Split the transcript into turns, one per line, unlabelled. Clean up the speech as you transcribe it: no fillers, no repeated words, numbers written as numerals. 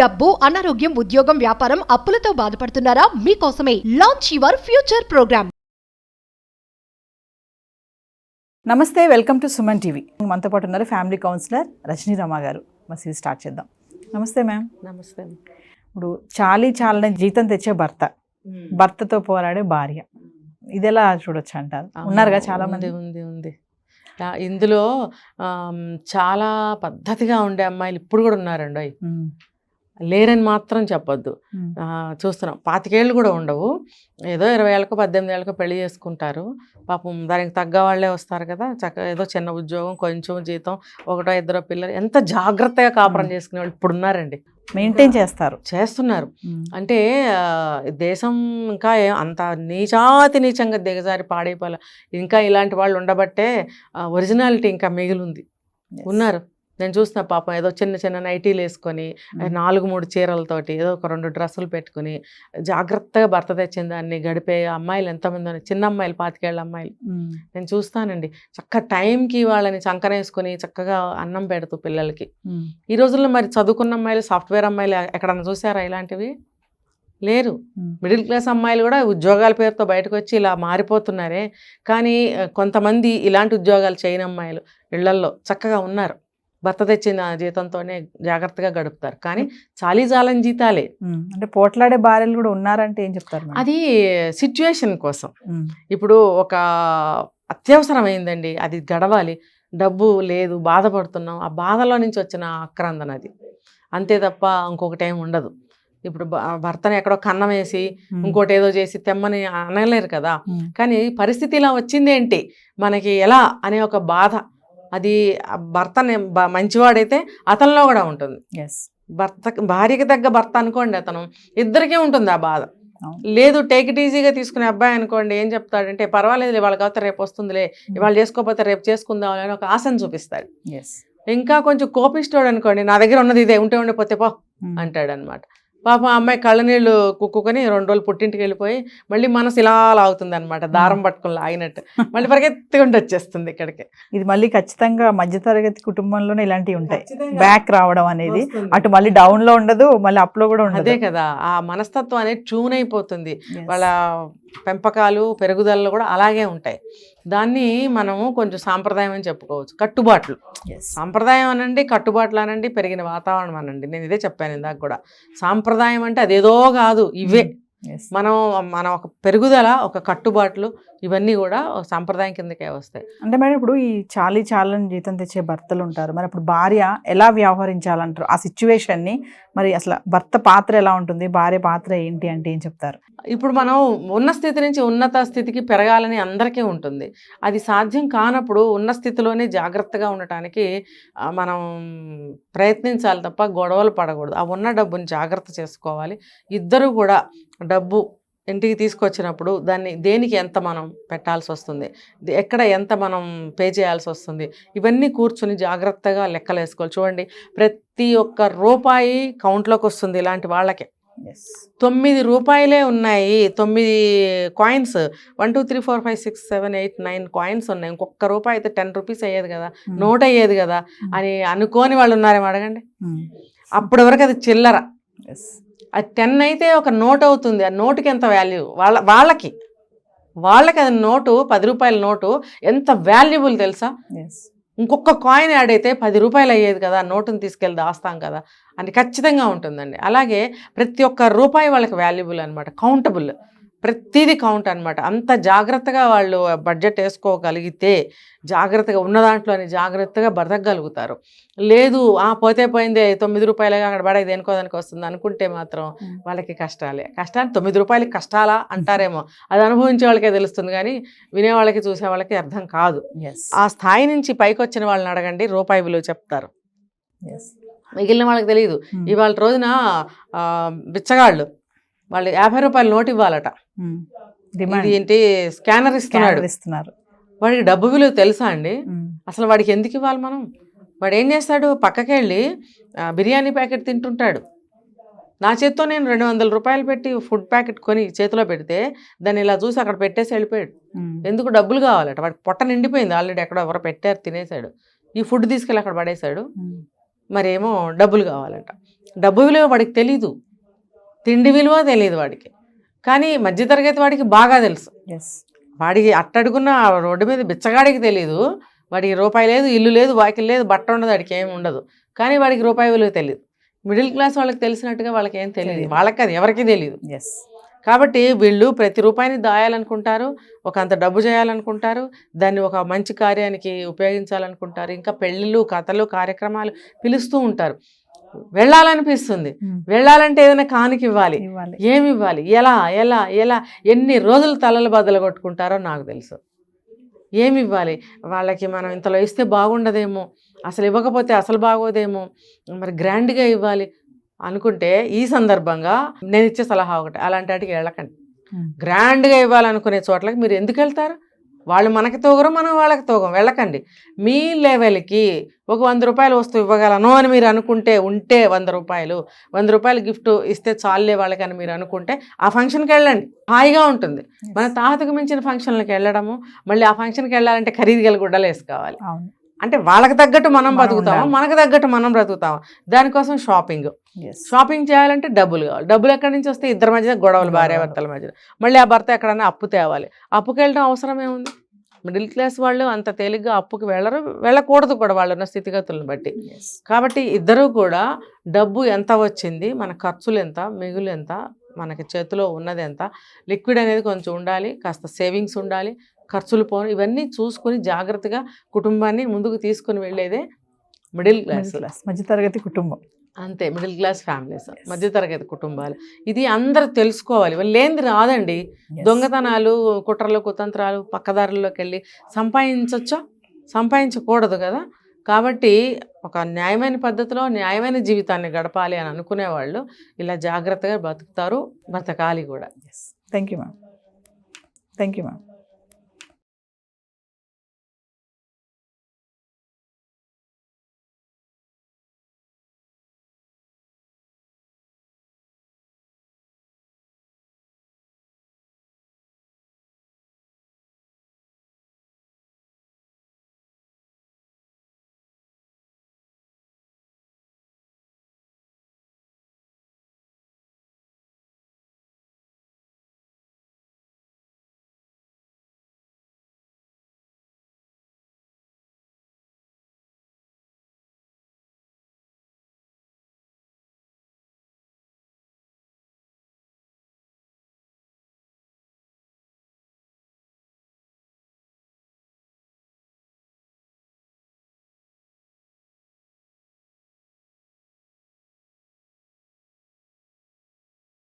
డబ్బు, అనారోగ్యం, ఉద్యోగం, వ్యాపారం, అప్పులతో బాధపడుతున్నారా? మీకోసమే లాంచ్ యువర్ ఫ్యూచర్ ప్రోగ్రామ్.
నమస్తే, వెల్కమ్ టు సుమన్ టీవీ. మనతో పాటు ఉన్నారు ఫ్యామిలీ కౌన్సిలర్ రజనీ రమ గారు. మసీ స్టార్ట్ చేద్దాం. నమస్తే మ్యామ్.
నమస్తే.
ఇప్పుడు చాలని జీతం తెచ్చే భర్తతో పోరాడే భార్య, ఇది ఎలా చూడొచ్చు అంటారు? ఉన్నారుగా చాలా మంది.
ఉంది ఇందులో చాలా పద్ధతిగా ఉండే అమ్మాయిలు ఇప్పుడు కూడా ఉన్నారండి. అవి లేరని మాత్రం చెప్పొద్దు. చూస్తున్నాం 25 ఏళ్ళు కూడా ఉండవు, ఏదో 20 ఏళ్ళకో 18 ఏళ్ళకో పెళ్లి చేసుకుంటారు. పాపం దానికి తగ్గ వాళ్ళే వస్తారు కదా, చక్కగా ఏదో చిన్న ఉద్యోగం, కొంచెం జీతం, 1-2 పిల్లలు, ఎంత జాగ్రత్తగా కాపురం చేసుకునే వాళ్ళు ఇప్పుడు ఉన్నారండి.
మెయింటైన్ చేస్తున్నారు.
అంటే దేశం ఇంకా అంత నీచంగా దిగజారి పాడైపోలే. ఇంకా ఇలాంటి వాళ్ళు ఉండబట్టే ఒరిజినాలిటీ ఇంకా మిగిలింది. ఉన్నారు. నేను చూసిన పాపం ఏదో చిన్న నైటీలు వేసుకొని 4-3 చీరలతోటి ఏదో ఒక 2 డ్రెస్సులు పెట్టుకుని జాగ్రత్తగా భర్త తెచ్చిన దాన్ని గడిపే అమ్మాయిలు ఎంతమంది ఉన్నారు. చిన్న అమ్మాయిలు, 25 ఏళ్ళ అమ్మాయిలు నేను చూస్తానండి. చక్కగా టైంకి వాళ్ళని చంకనేసుకొని చక్కగా అన్నం పెడుతూ పిల్లలకి. ఈ రోజుల్లో మరి చదువుకున్న అమ్మాయిలు, సాఫ్ట్వేర్ అమ్మాయిలు ఎక్కడన్నా చూసారా ఇలాంటివి? లేరు. మిడిల్ క్లాస్ అమ్మాయిలు కూడా ఉద్యోగాల పేరుతో బయటకు వచ్చి ఇలా మారిపోతున్నారే. కానీ కొంతమంది ఇలాంటి ఉద్యోగాలు చేయని అమ్మాయిలు ఇళ్లల్లో చక్కగా ఉన్నారు. భర్త తెచ్చిన జీతంతోనే జాగ్రత్తగా గడుపుతారు. కానీ చాలీజాలని జీతాలే.
అంటే పోట్లాడే భార్యలు కూడా ఉన్నారంటే ఏం చెప్తారు?
అది సిచ్యువేషన్ కోసం. ఇప్పుడు ఒక అత్యవసరమైందండి, అది గడవాలి, డబ్బు లేదు, బాధపడుతున్నాం, ఆ బాధలో నుంచి వచ్చిన ఆక్రందన అది, అంతే తప్ప ఇంకొకటి ఏమి ఉండదు. ఇప్పుడు భర్తను ఎక్కడో కన్నం వేసి ఇంకోటి ఏదో చేసి తెమ్మని అనలేరు కదా. కానీ పరిస్థితి ఇలా వచ్చిందేంటి మనకి ఎలా అనే ఒక బాధ, అది భర్తని మంచివాడైతే అతనిలో కూడా ఉంటుంది. భార్యకి తగ్గ భర్త అనుకోండి, అతను ఇద్దరికీ ఉంటుంది ఆ బాధ. లేదు టేక్ ఇట్ ఈజీగా తీసుకునే అబ్బాయి అనుకోండి, ఏం చెప్తాడంటే పర్వాలేదు, వాళ్ళకి అవుతా రేపు వస్తుందిలే, ఇవాళ చేసుకోకపోతే రేపు చేసుకుందాం అని ఒక ఆశను చూపిస్తాడు. ఇంకా కొంచెం కోపిస్తాడు అనుకోండి, నా దగ్గర ఉన్నది ఇదే, ఉంటే ఉండిపోతే పో అంటాడు అనమాట. పాపం ఆ అమ్మాయి కళ్ళనీళ్ళు కుక్కుని 2 రోజులు పుట్టింటికి వెళ్ళిపోయి మళ్ళీ మనసు ఇలా లాగుతుంది అనమాట, దారం పట్టుకుని లాగినట్టు, మళ్ళీ పరిగెత్తుకుంటూ వచ్చేస్తుంది ఇక్కడికి.
ఇది మళ్ళీ ఖచ్చితంగా మధ్యతరగతి కుటుంబంలోనే ఇలాంటివి ఉంటాయి. బ్యాక్ రావడం అనేది అటు మళ్ళీ డౌన్ లో ఉండదు, మళ్ళీ అప్ లో కూడా ఉండదు.
అదే కదా, ఆ మనస్తత్వం అనేది ట్యూన్ అయిపోతుంది. వాళ్ళ పెంపకాలు, పెరుగుదలలో కూడా అలాగే ఉంటాయి. దాన్ని మనము కొంచెం సాంప్రదాయం అని చెప్పుకోవచ్చు. కట్టుబాట్లు, సాంప్రదాయం అనండి, కట్టుబాట్లు అనండి, పెరిగిన వాతావరణం అనండి. నేను ఇదే చెప్పాను ఇందాక కూడా. సాంప్రదాయం అంటే అదేదో కాదు, ఇవే మన ఒక పెరుగుదల, ఒక కట్టుబాట్లు, ఇవన్నీ కూడా సాంప్రదాయం కిందకే వస్తాయి.
అంటే మేడం ఇప్పుడు ఈ చాలని జీతం తెచ్చే భర్తలు ఉంటారు, మరి ఇప్పుడు భార్య ఎలా వ్యవహరించాలంటారు ఆ సిచ్యువేషన్ ని? మరి అసలు భర్త పాత్ర ఎలా ఉంటుంది, భార్య పాత్ర ఏంటి అంటే ఏం చెప్తారు?
ఇప్పుడు మనం ఉన్న స్థితి నుంచి ఉన్నత స్థితికి పెరగాలని అందరికీ ఉంటుంది. అది సాధ్యం కానప్పుడు ఉన్న స్థితిలోనే జాగ్రత్తగా ఉండటానికి మనం ప్రయత్నించాలి తప్ప గొడవలు పడకూడదు. ఆ ఉన్న డబ్బుని జాగ్రత్త చేసుకోవాలి. ఇద్దరు కూడా డబ్బు ఇంటికి తీసుకొచ్చినప్పుడు దాన్ని దేనికి ఎంత మనం పెట్టాల్సి వస్తుంది, ఎక్కడ ఎంత మనం పే చేయాల్సి వస్తుంది, ఇవన్నీ కూర్చుని జాగ్రత్తగా లెక్కలు వేసుకోవాలి. చూడండి, ప్రతి ఒక్క రూపాయి కౌంట్లోకి వస్తుంది. ఇలాంటి వాళ్ళకి 9 రూపాయలే ఉన్నాయి, 9 కాయిన్స్, 1 2 3 4 5 6 7 8 9 కాయిన్స్ ఉన్నాయి. ఇంకొక రూపాయి అయితే 10 రూపీస్ అయ్యేది కదా, నోట్ అయ్యేది కదా అని అనుకోని వాళ్ళు ఉన్నారేమో అడగండి. అప్పటి వరకు అది చిల్లర. అది 10 అయితే ఒక నోట్ అవుతుంది. ఆ నోటుకి ఎంత వాల్యూ, వాళ్ళకి అది నోటు, 10 రూపాయల నోటు ఎంత వాల్యుబుల్ తెలుసా? ఇంకొక కాయిన్ యాడ్ అయితే 10 రూపాయలు అయ్యేది కదా, నోటుని తీసుకెళ్ళి దాస్తాం కదా అని ఖచ్చితంగా ఉంటుందండి. అలాగే ప్రతి ఒక్క రూపాయి వాళ్ళకి వాల్యుబుల్ అనమాట, కౌంటబుల్, ప్రతిదీ కౌంట్ అనమాట. అంత జాగ్రత్తగా వాళ్ళు బడ్జెట్ వేసుకోగలిగితే జాగ్రత్తగా ఉన్న దాంట్లోని జాగ్రత్తగా బ్రతకగలుగుతారు. లేదు పోతే పోయిందే, 9 రూపాయలుగా అక్కడ పడే దేనికోదానికి వస్తుంది అనుకుంటే మాత్రం వాళ్ళకి కష్టాలు 9 రూపాయలకి కష్టాలా అంటారేమో, అది అనుభవించే వాళ్ళకే తెలుస్తుంది, కానీ వినేవాళ్ళకి చూసే వాళ్ళకి అర్థం కాదు. ఆ స్థాయి నుంచి పైకి వచ్చిన వాళ్ళని అడగండి, రూపాయి విలువ చెప్తారు. మిగిలిన వాళ్ళకి తెలియదు. ఇవాళ రోజున బిచ్చగాళ్ళు వాళ్ళు 50 రూపాయలు నోటు ఇవ్వాలట, ఏంటి స్కానర్ ఇస్తున్నారు. వాడికి డబ్బు విలువ తెలుసా అండి? అసలు వాడికి ఎందుకు ఇవ్వాలి మనం? వాడు ఏం చేస్తాడు, పక్కకి వెళ్ళి బిర్యానీ ప్యాకెట్ తింటుంటాడు. నా చేత్తో నేను 200 రూపాయలు పెట్టి ఫుడ్ ప్యాకెట్ కొని చేతిలో పెడితే దాన్ని ఇలా చూసి అక్కడ పెట్టేసి వెళ్ళిపోయాడు. ఎందుకు? డబ్బులు కావాలట. వాడికి పొట్ట నిండిపోయింది ఆల్రెడీ, ఎక్కడో ఎవరో పెట్టారు, తినేశాడు. ఈ ఫుడ్ తీసుకెళ్ళి అక్కడ పడేశాడు, మరేమో డబ్బులు కావాలంట. డబ్బు విలువ వాడికి తెలీదు, తిండి విలువ తెలియదు వాడికి. కానీ మధ్యతరగతి వాడికి బాగా తెలుసు.
ఎస్.
వాడికి అట్టడుగున్న రోడ్డు మీద బిచ్చగాడికి తెలియదు, వాడికి రూపాయి లేదు, ఇల్లు లేదు, వాకిల్ లేదు, బట్ట ఉండదు, వాడికి ఏమి ఉండదు, కానీ వాడికి రూపాయి విలువ తెలియదు. మిడిల్ క్లాస్ వాళ్ళకి తెలిసినట్టుగా వాళ్ళకి ఏం తెలియదు, వాళ్ళకి అది ఎవరికి తెలియదు.
ఎస్.
కాబట్టి వీళ్ళు ప్రతి రూపాయిని దాయాలనుకుంటారు, ఒక అంత డబ్బు చేయాలనుకుంటారు, దాన్ని ఒక మంచి కార్యానికి ఉపయోగించాలనుకుంటారు. ఇంకా పెళ్ళిళ్ళు, కథలు, కార్యక్రమాలు పిలుస్తూ ఉంటారు. వెళ్ళాలనిపిస్తుంది, వెళ్ళాలంటే ఏదైనా కానుక ఇవ్వాలి, ఏమి ఇవ్వాలి, ఎలా ఎలా ఎలా ఎన్ని రోజులు తలలు బద్దలు కొట్టుకుంటారో నాకు తెలుసు. ఏమి ఇవ్వాలి వాళ్ళకి, మనం ఇంతలో ఇస్తే బాగుండదేమో, అసలు ఇవ్వకపోతే అసలు బాగోదేమో, మరి గ్రాండ్గా ఇవ్వాలి అనుకుంటే ఈ సందర్భంగా నేను ఇచ్చే సలహా ఒకటి, అలాంటి వాటికి వెళ్ళకండి. గ్రాండ్గా ఇవ్వాలనుకునే చోట్లకి మీరు ఎందుకు వెళ్తారు? వాళ్ళు మనకి తోగరు, మనం వాళ్ళకి తోగం, వెళ్ళకండి. మీ లెవెల్కి ఒక 100 రూపాయలు వస్తువు ఇవ్వగలను అని మీరు అనుకుంటే, ఉంటే 100 రూపాయలు గిఫ్ట్ ఇస్తే చాలులే వాళ్ళకని మీరు అనుకుంటే ఆ ఫంక్షన్కి వెళ్ళండి, హాయిగా ఉంటుంది. మన తాహతకు మించిన ఫంక్షన్లకు వెళ్ళడము, మళ్ళీ ఆ ఫంక్షన్కి వెళ్ళాలంటే ఖరీదు గల గుడ్డలు వేసుకోవాలి. అంటే వాళ్ళకి తగ్గట్టు మనం బతుకుతాము, మనకు తగ్గట్టు మనం బ్రతుకుతాము. దానికోసం షాపింగ్ చేయాలంటే డబ్బులు కావాలి. డబ్బులు ఎక్కడి నుంచి వస్తే ఇద్దరి మధ్య గొడవలు, భార్యాభర్తల మధ్య. మళ్ళీ ఆ భర్త ఎక్కడన్నా అప్పు తేవాలి, అప్పుకి వెళ్ళడం అవసరం ఏముంది? మిడిల్ క్లాస్ వాళ్ళు అంత తేలిగ్గా అప్పుకి వెళ్ళకూడదు కూడా వాళ్ళున్న స్థితిగతులను బట్టి. కాబట్టి ఇద్దరూ కూడా డబ్బు ఎంత వచ్చింది, మన ఖర్చులు ఎంత, మిగులు ఎంత, మనకి చేతిలో ఉన్నది ఎంత, లిక్విడ్ అనేది కొంచెం ఉండాలి, కాస్త సేవింగ్స్ ఉండాలి, ఖర్చులు పోను, ఇవన్నీ చూసుకొని జాగ్రత్తగా కుటుంబాన్ని ముందుకు తీసుకుని వెళ్ళేదే మిడిల్ క్లాస్,
మధ్యతరగతి కుటుంబం.
అంతే, మిడిల్ క్లాస్ ఫ్యామిలీస్, మధ్యతరగతి కుటుంబాలు. ఇది అందరూ తెలుసుకోవాలి. లేనిది రాదండి. దొంగతనాలు, కుట్రలు, కుతంత్రాలు, పక్కదారుల్లోకి వెళ్ళి సంపాదించవచ్చా? సంపాదించకూడదు కదా. కాబట్టి ఒక న్యాయమైన పద్ధతిలో న్యాయమైన జీవితాన్ని గడపాలి అని అనుకునేవాళ్ళు ఇలా జాగ్రత్తగా బతుకుతారు, బతకాలి కూడా.
Thank you ma'am.